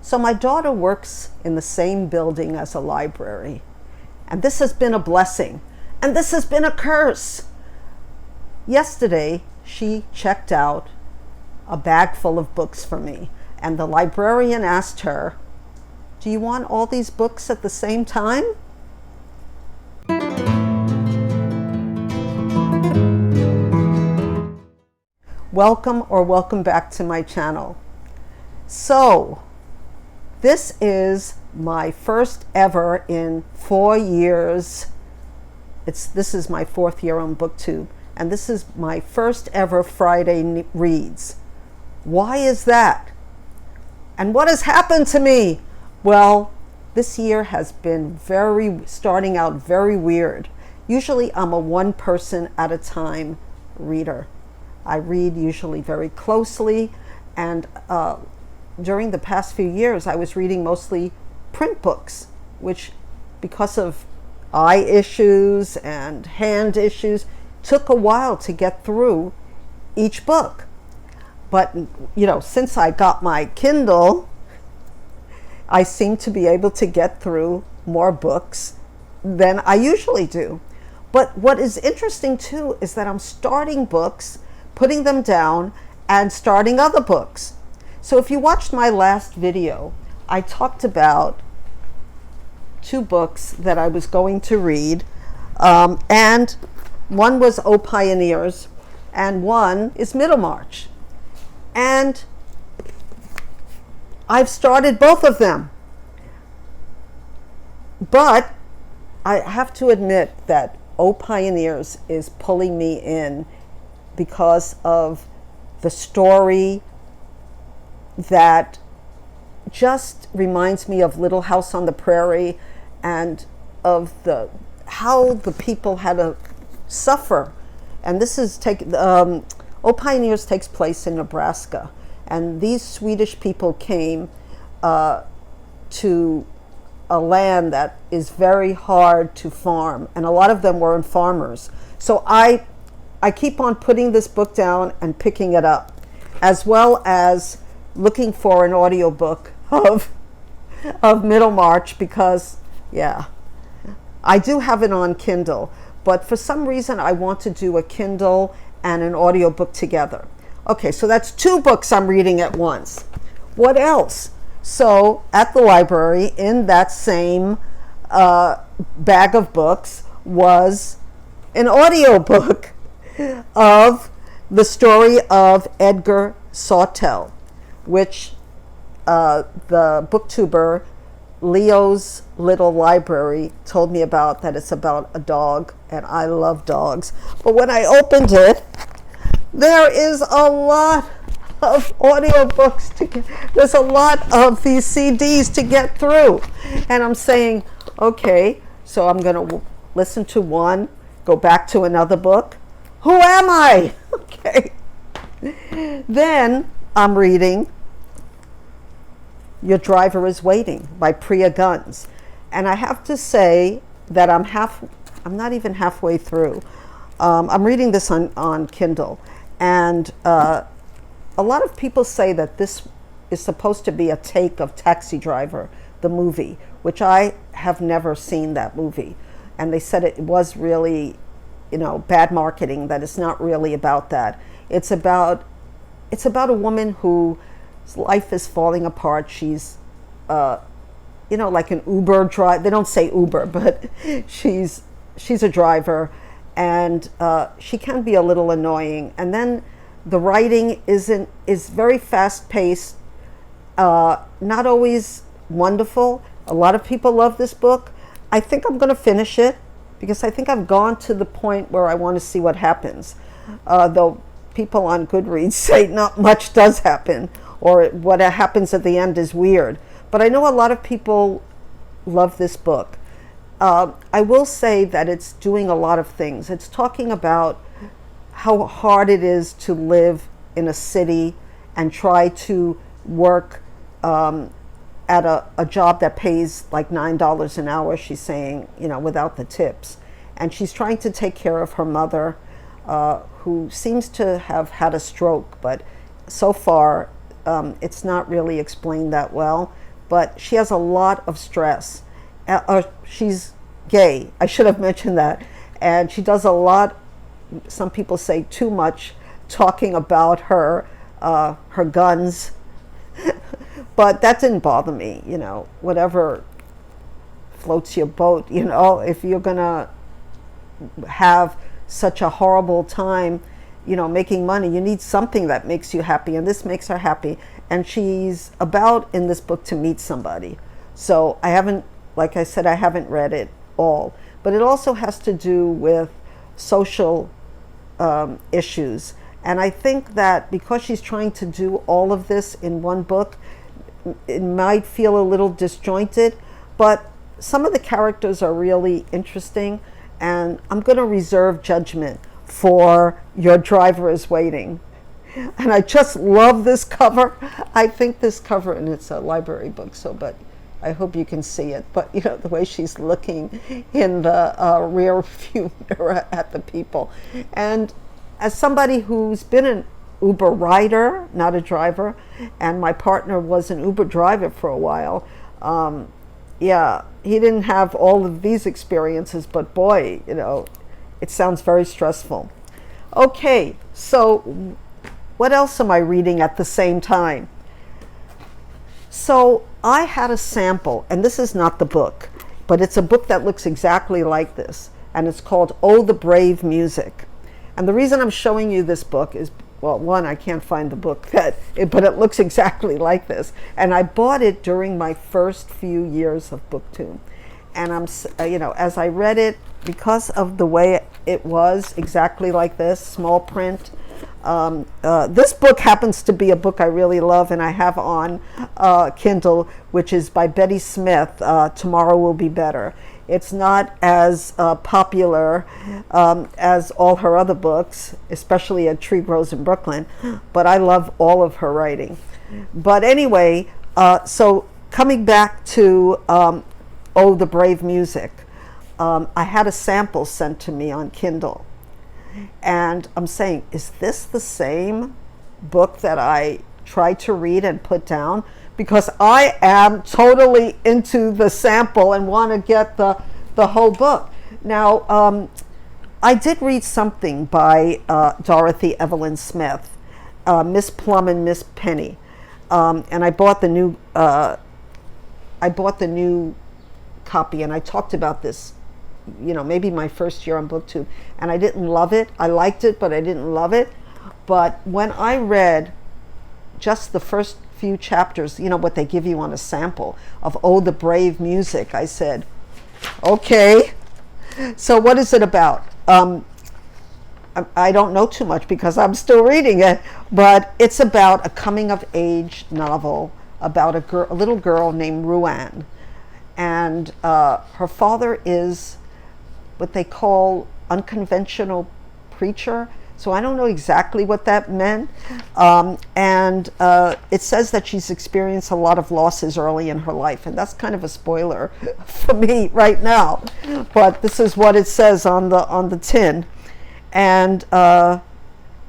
So my daughter works in the same building as a library. And this has been a blessing. And this has been a curse. Yesterday, she checked out a bag full of books for me. And the librarian asked her, "Do you want all these books at the same time?" Welcome back to my channel. So, this is my first ever in 4 years. This is my 4th year on Booktube, and this is my first ever Friday reads. Why is that? And what has happened to me? Well, this year has been starting out very weird. Usually I'm a one person at a time reader. I read usually very closely, and during the past few years I was reading mostly print books, which, because of eye issues and hand issues, took a while to get through each book. But since I got my Kindle, I seem to be able to get through more books than I usually do. But what is interesting too is that I'm starting books, putting them down, and starting other books. So if you watched my last video, I talked about 2 books that I was going to read, and one was O Pioneers and one is Middlemarch. And I've started both of them. But I have to admit that O Pioneers is pulling me in because of the story that just reminds me of Little House on the Prairie, and of how the people had to suffer. And this is O Pioneers takes place in Nebraska, and these Swedish people came to a land that is very hard to farm, and a lot of them weren't farmers. So I keep on putting this book down and picking it up, as well as looking for an audiobook of Middlemarch, because I do have it on Kindle, but for some reason I want to do a Kindle and an audiobook together. Okay, so that's 2 books I'm reading at once. What else? So at the library, in that same bag of books, was an audiobook of the story of Edgar Sawtelle, which the booktuber Leo's Little Library told me about, that it's about a dog, and I love dogs. But when I opened it, there is a lot of audiobooks to get. There's a lot of these CDs to get through. And I'm saying, okay, so I'm going to listen to one, go back to another book. Who am I? Okay. Then I'm reading Your Driver is Waiting by Priya Gunz. And I have to say that I'm not even halfway through. I'm reading this on Kindle. And a lot of people say that this is supposed to be a take of Taxi Driver, the movie, which I have never seen that movie. And they said it was really, bad marketing, that it's not really about that. It's about a woman whose life is falling apart. She's, like an Uber driver. They don't say Uber, but she's a driver, and she can be a little annoying. And then the writing is very fast paced, not always wonderful. A lot of people love this book. I think I'm going to finish it because I think I've gone to the point where I want to see what happens. Though people on Goodreads say not much does happen, or what happens at the end is weird. But I know a lot of people love this book. I will say that it's doing a lot of things. It's talking about how hard it is to live in a city and try to work at a job that pays like $9 an hour, she's saying, without the tips. And she's trying to take care of her mother, who seems to have had a stroke, but so far it's not really explained that well. but she has a lot of stress. She's gay. I should have mentioned that. And she does a lot, some people say too much, talking about her Gunz. But that didn't bother me, whatever floats your boat, if you're going to have such a horrible time, making money, you need something that makes you happy, and this makes her happy. And she's about in this book to meet somebody. So I haven't read it all, but it also has to do with social issues. And I think that because she's trying to do all of this in one book, it might feel a little disjointed, but some of the characters are really interesting, and I'm going to reserve judgment for Your Driver is Waiting. And I just love this cover. I think this cover, and it's a library book, but I hope you can see it. But the way she's looking in the rear view mirror at the people. And as somebody who's been an Uber rider, not a driver, and my partner was an Uber driver for a while, he didn't have all of these experiences, but boy, it sounds very stressful. Okay, so what else am I reading at the same time? So I had a sample, and this is not the book, but it's a book that looks exactly like this, and it's called Oh, the Brave Music. And the reason I'm showing you this book is, well, one, I can't find the book, but it looks exactly like this. And I bought it during my first few years of Booktube. And as I read it, because of the way it was exactly like this, small print, this book happens to be a book I really love, and I have on Kindle, which is by Betty Smith, Tomorrow Will Be Better. It's not as popular as all her other books, especially A Tree Grows in Brooklyn, but I love all of her writing. But anyway, so coming back to Oh, the Brave Music, I had a sample sent to me on Kindle. And I'm saying, is this the same book that I tried to read and put down? Because I am totally into the sample and want to get the whole book. Now, I did read something by Dorothy Evelyn Smith, Miss Plum and Miss Penny, and I bought the new copy, and I talked about this, maybe my first year on Booktube, and I didn't love it. I liked it, but I didn't love it. But when I read just the first few chapters, what they give you on a sample of Oh, the Brave Music, I said, okay, so what is it about? I don't know too much because I'm still reading it, but it's about a coming-of-age novel about a little girl named Ruan, and her father is what they call unconventional preacher. So I don't know exactly what that meant. And it says that she's experienced a lot of losses early in her life. And that's kind of a spoiler for me right now. But this is what it says on the tin. And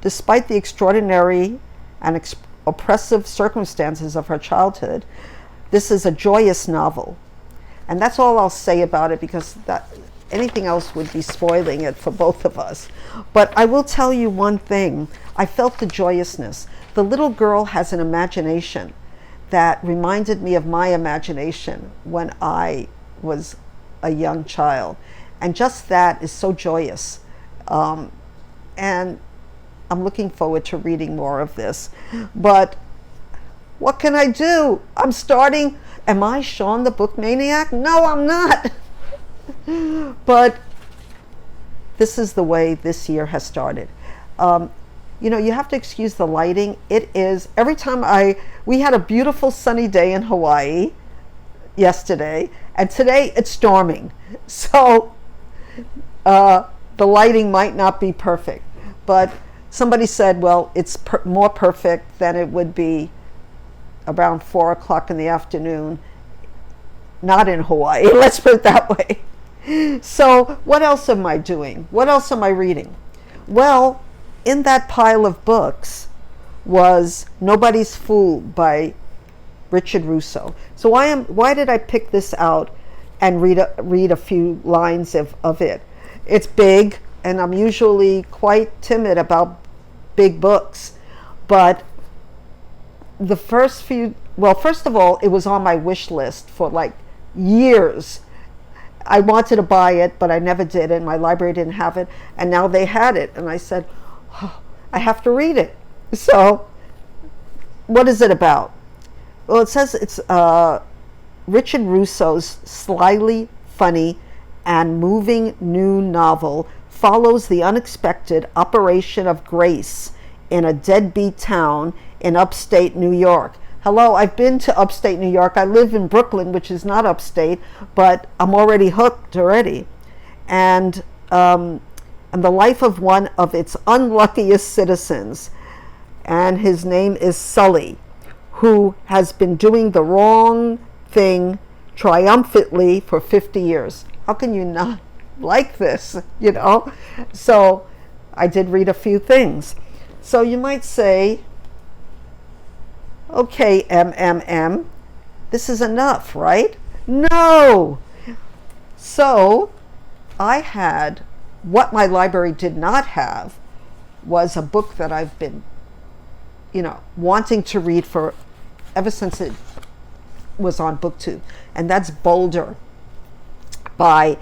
despite the extraordinary and oppressive circumstances of her childhood, this is a joyous novel. And that's all I'll say about it, because anything else would be spoiling it for both of us. But I will tell you one thing. I felt the joyousness. The little girl has an imagination that reminded me of my imagination when I was a young child. And just that is so joyous. And I'm looking forward to reading more of this. But what can I do? I'm starting. Am I Shawn the Book Maniac? No, I'm not. But this is the way this year has started. You have to excuse the lighting. It is, every time we had a beautiful sunny day in Hawaii yesterday, and today it's storming. So the lighting might not be perfect. But somebody said, well, it's more perfect than it would be around 4 o'clock in the afternoon, not in Hawaii. Let's put it that way. So what else am I doing? What else am I reading? Well, in that pile of books was Nobody's Fool by Richard Russo. So why did I pick this out and read a few lines of it? It's big, and I'm usually quite timid about big books, but the first few, well, first of all, it was on my wish list for like years. I wanted to buy it, but I never did, and my library didn't have it, and now they had it, and I said, oh, I have to read it. So what is it about? Well, it says it's Richard Russo's slyly funny and moving new novel follows the unexpected operation of grace in a deadbeat town in upstate New York. Hello, I've been to upstate New York. I live in Brooklyn, which is not upstate, but I'm already hooked already. And the life of one of its unluckiest citizens, and his name is Sully, who has been doing the wrong thing triumphantly for 50 years. How can you not like this, you know? So I did read a few things. So you might say, okay, this is enough, right? No! So I had, what my library did not have was a book that I've been, wanting to read for ever since it was on Booktube, and that's Boulder by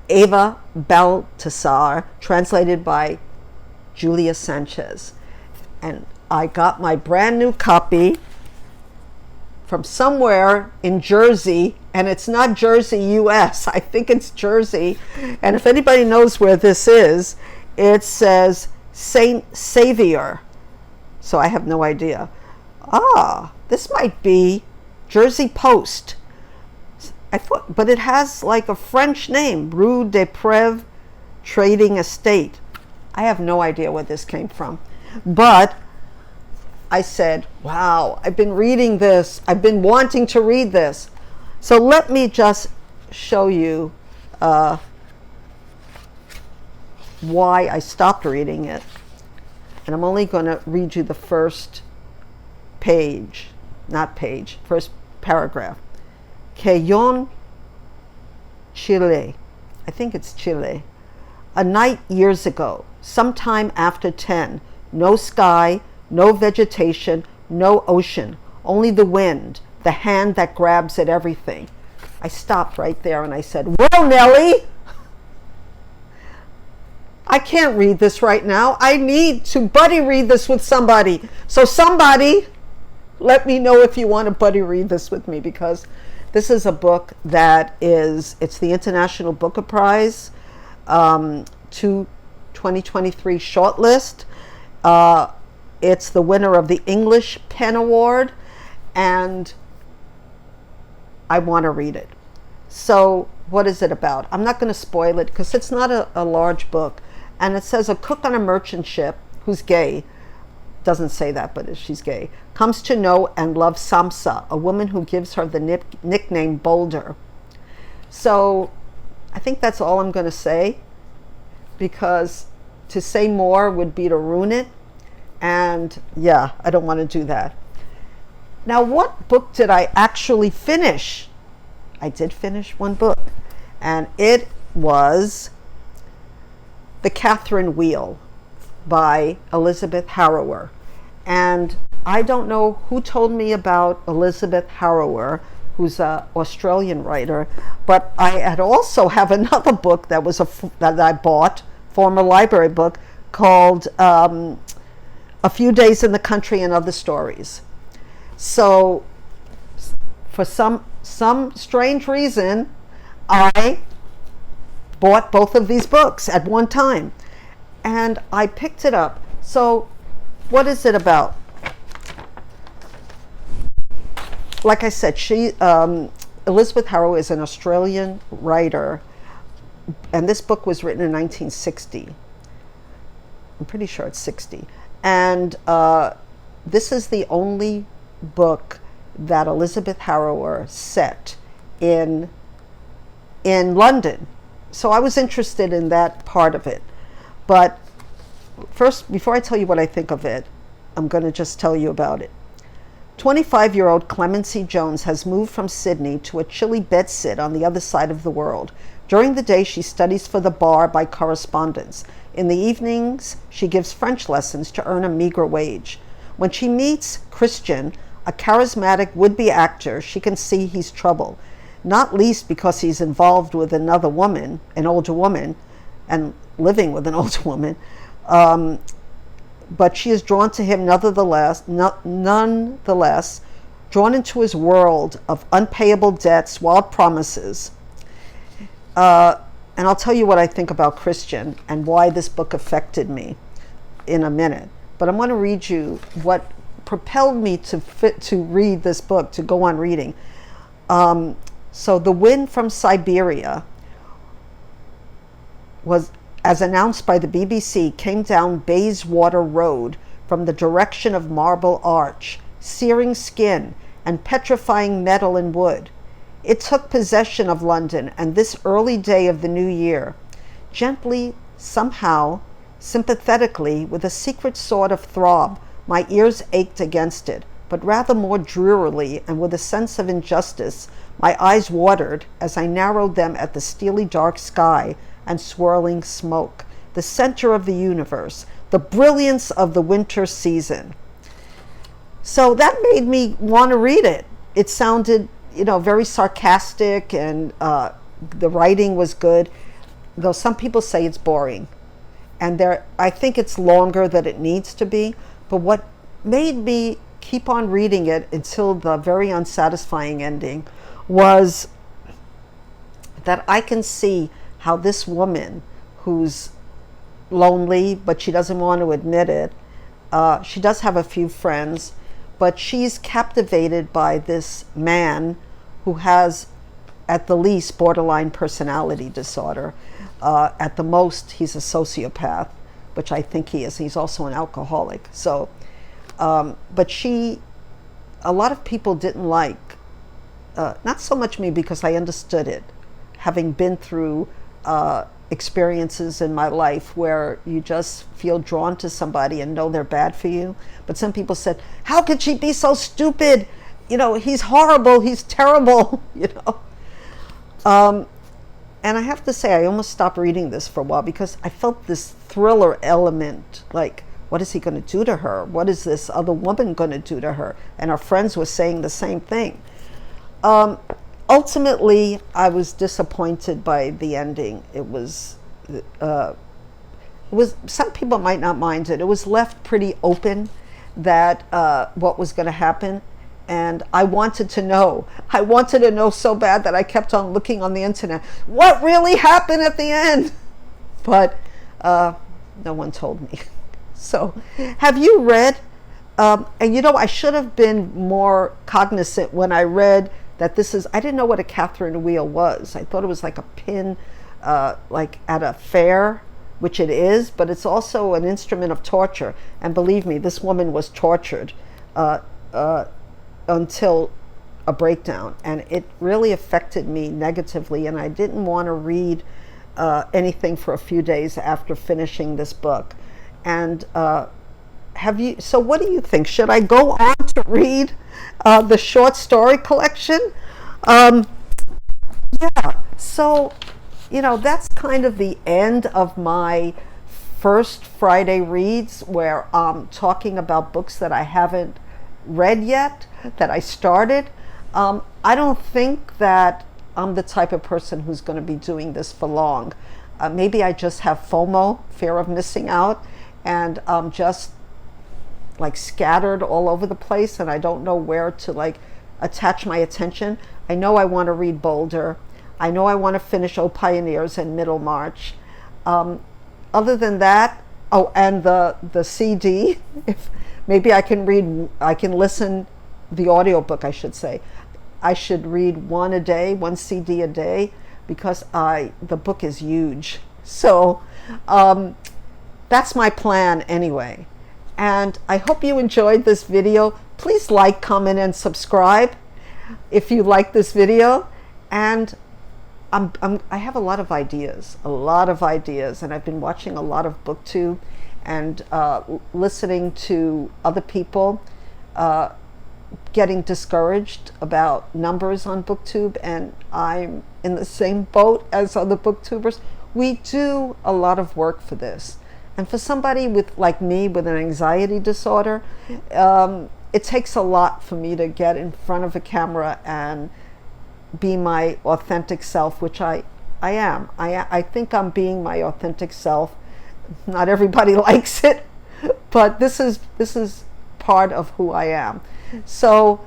Eva Baltasar, translated by Julia Sanches. And I got my brand new copy from somewhere in Jersey, and it's not Jersey, US. I think it's Jersey. And if anybody knows where this is, it says Saint Savior. So I have no idea. This might be Jersey Post. I thought, but it has like a French name, Rue de Prève Trading Estate. I have no idea where this came from. But I said, wow, I've been reading this. I've been wanting to read this. So let me just show you why I stopped reading it. And I'm only going to read you the first first paragraph. Cayon, Chile. I think it's Chile. A night years ago, sometime after 10, no sky, no vegetation, no ocean, only the wind, the hand that grabs at everything. I stopped right there and I said, well, Nellie, I can't read this right now. I need to buddy read this with somebody. So somebody, let me know if you want to buddy read this with me, because this is a book that it's the International Booker Prize 2023 shortlist. It's the winner of the English Pen Award, and I want to read it. So what is it about? I'm not going to spoil it because it's not a large book. And it says a cook on a merchant ship who's gay, doesn't say that, but she's gay, comes to know and love Samsa, a woman who gives her the nickname Boulder. So I think that's all I'm going to say, because to say more would be to ruin it. And yeah, I don't want to do that. Now, what book did I actually finish? I did finish one book, and it was The Catherine Wheel by Elizabeth Harrower. And I don't know who told me about Elizabeth Harrower, who's an Australian writer, but I had also have another book that that I bought, former library book, called A Few Days in the Country and Other Stories. So for some strange reason, I bought both of these books at one time, and I picked it up. So what is it about? Like I said, Elizabeth Harrower is an Australian writer, and this book was written in 1960. I'm pretty sure it's 60. And this is the only book that Elizabeth Harrower set in London. So I was interested in that part of it. But first, before I tell you what I think of it, I'm going to just tell you about it. 25-year-old Clemency Jones has moved from Sydney to a chilly bedsit on the other side of the world. During the day, she studies for the bar by correspondence. In the evenings, she gives French lessons to earn a meager wage. When she meets Christian, a charismatic would-be actor, she can see he's trouble, not least because he's involved with another woman, an older woman, and living with an older woman. But she is drawn to him nonetheless, drawn into his world of unpayable debts, wild promises. And I'll tell you what I think about Christian and why this book affected me in a minute. But I'm going to read you what propelled me to read this book, to go on reading. So the wind from Siberia was, as announced by the BBC, came down Bayswater Road from the direction of Marble Arch, searing skin and petrifying metal and wood. It took possession of London, and this early day of the new year, gently, somehow, sympathetically, with a secret sort of throb, my ears ached against it, but rather more drearily, and with a sense of injustice, my eyes watered as I narrowed them at the steely dark sky and swirling smoke, the center of the universe, the brilliance of the winter season. So that made me want to read it. It sounded, very sarcastic, and the writing was good, though some people say it's boring. And I think it's longer than it needs to be. But what made me keep on reading it until the very unsatisfying ending was that I can see how this woman, who's lonely, but she doesn't want to admit it, she does have a few friends, but she's captivated by this man who has, at the least, borderline personality disorder. At the most, he's a sociopath, which I think he is. He's also an alcoholic. So, but a lot of people didn't like, not so much me, because I understood it, having been through experiences in my life where you just feel drawn to somebody and know they're bad for you. But some people said, how could she be so stupid? He's horrible, he's terrible, And I have to say, I almost stopped reading this for a while because I felt this thriller element, like, what is he going to do to her? What is this other woman going to do to her? And our friends were saying the same thing. Ultimately, I was disappointed by the ending. It was, some people might not mind it. It was left pretty open that what was going to happen. And I wanted to know. I wanted to know so bad that I kept on looking on the internet. What really happened at the end? But no one told me. So, have you read? And I should have been more cognizant when I read that this is, I didn't know what a Catherine wheel was. I thought it was like a pin, like at a fair, which it is, but it's also an instrument of torture. And believe me, this woman was tortured until a breakdown. And it really affected me negatively, and I didn't want to read anything for a few days after finishing this book. And so what do you think? Should I go on to read the short story collection? Yeah, so, that's kind of the end of my first Friday reads, where I'm talking about books that I haven't read yet, that I started. I don't think that I'm the type of person who's going to be doing this for long. Maybe I just have FOMO, fear of missing out, and I'm just like scattered all over the place, and I don't know where to attach my attention. I know I want to read Boulder. I know I want to finish O Pioneers and Middlemarch. Other than that, and the CD, if maybe I can listen, the audiobook I should say. I should read one CD a day, because the book is huge. So that's my plan anyway. And I hope you enjoyed this video. Please like, comment, and subscribe if you like this video. And I have a lot of ideas, and I've been watching a lot of BookTube and listening to other people getting discouraged about numbers on BookTube, and I'm in the same boat as other booktubers. We do a lot of work for this. And for somebody with, like me, with an anxiety disorder, it takes a lot for me to get in front of a camera and be my authentic self, which I am. I think I'm being my authentic self. Not everybody likes it, but this is part of who I am. So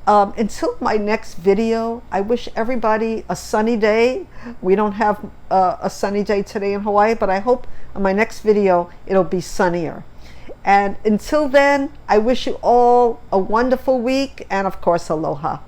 until my next video, I wish everybody a sunny day. We don't have a sunny day today in Hawaii, but I hope in my next video it'll be sunnier. And until then, I wish you all a wonderful week, and of course, aloha.